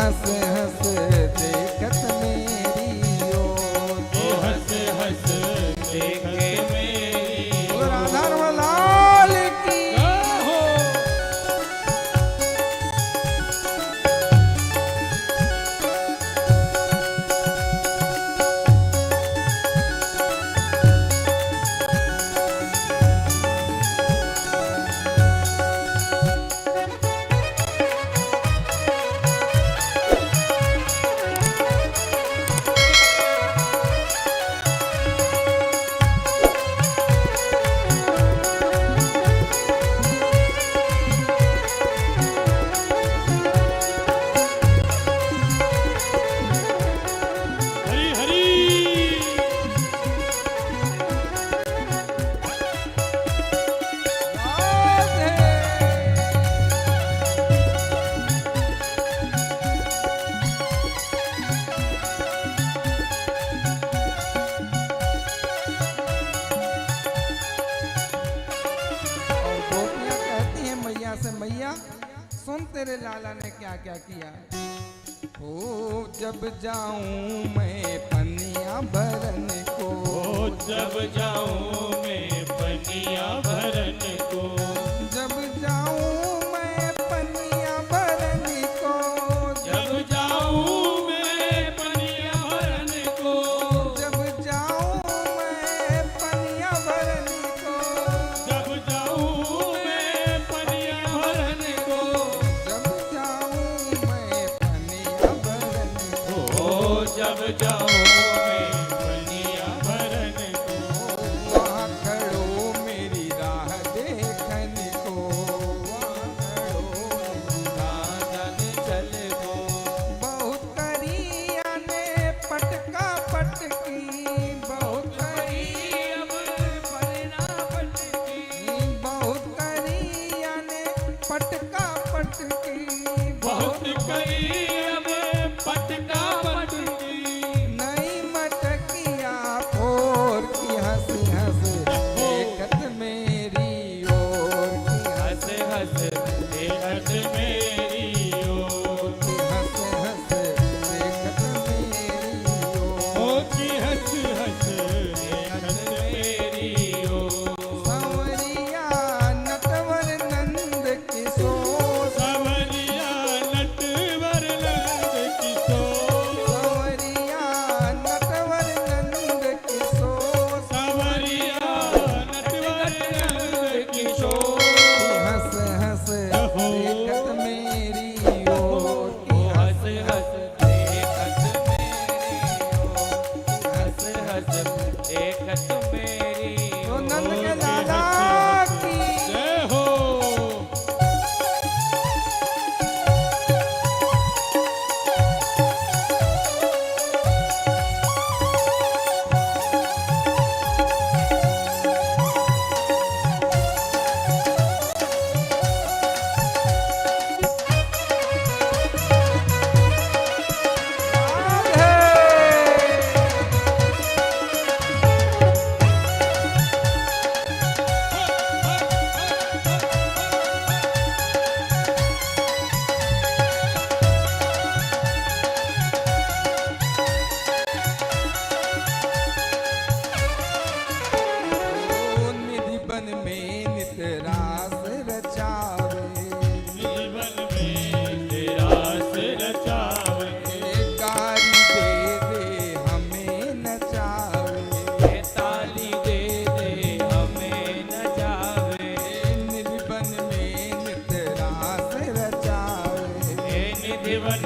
हंस हंस देखत मेरी ओर, हंस हंस देखे मेरी ओर। राधा रमण लाल की हो। हरी हरी। और गोपियां कहती हैं मैया से, मैया सुन तेरे लाला ने क्या क्या किया। ओ जब जाऊं मैं पनिया भरन को, ओ जब जाऊं मैं पनिया भरन को, जब जाऊं मैं पनिया भरन को, जब जाऊं मैं पनिया भरन को, जब जाऊं मैं पनिया भरन को, जब जाऊं मैं पनिया भरन को, जब जाऊं मैं पनिया भरन को, ओ जब जाऊं मैं पनिया भरन को, वहाँ खड़ो मेरी राह देखन को, वहाँ खड़ो मेरी राधन चल गो, बहुत करिया ने पटका पटकी, बहुत करिया अब पलना पटकी, बहुत करिया ने पटका पटकी, बहुत कई अब पटका पटकी, नई मटकिया फोर की हंस हंस देखत मेरी ओर, हंस हंस देखत मेरी ओर, की हंस हंस देखत मेरी ओर। ओ की हंस हंस देखत मेरी ओर। संवरिया नटवर नंद किशोर, सवरिया नटवर नंद किशोर, संवरिया नटवर नंद किशोर, सवरिया नटवर नंद किशोर, हंस हंस देखत मेरी ओर, ओ हंस हंस देखत मेरी ओर, हंस हंस देखत मेरी तो नंद ओर। के लाला की जय हो। निधि बन में नित रास रचावे, जीवन में तेरा सिर रचावे, गारी दे हमें नचावे, ताली दे दे हमें नचावे, निधि बन में नित रास रचावे, निधि वन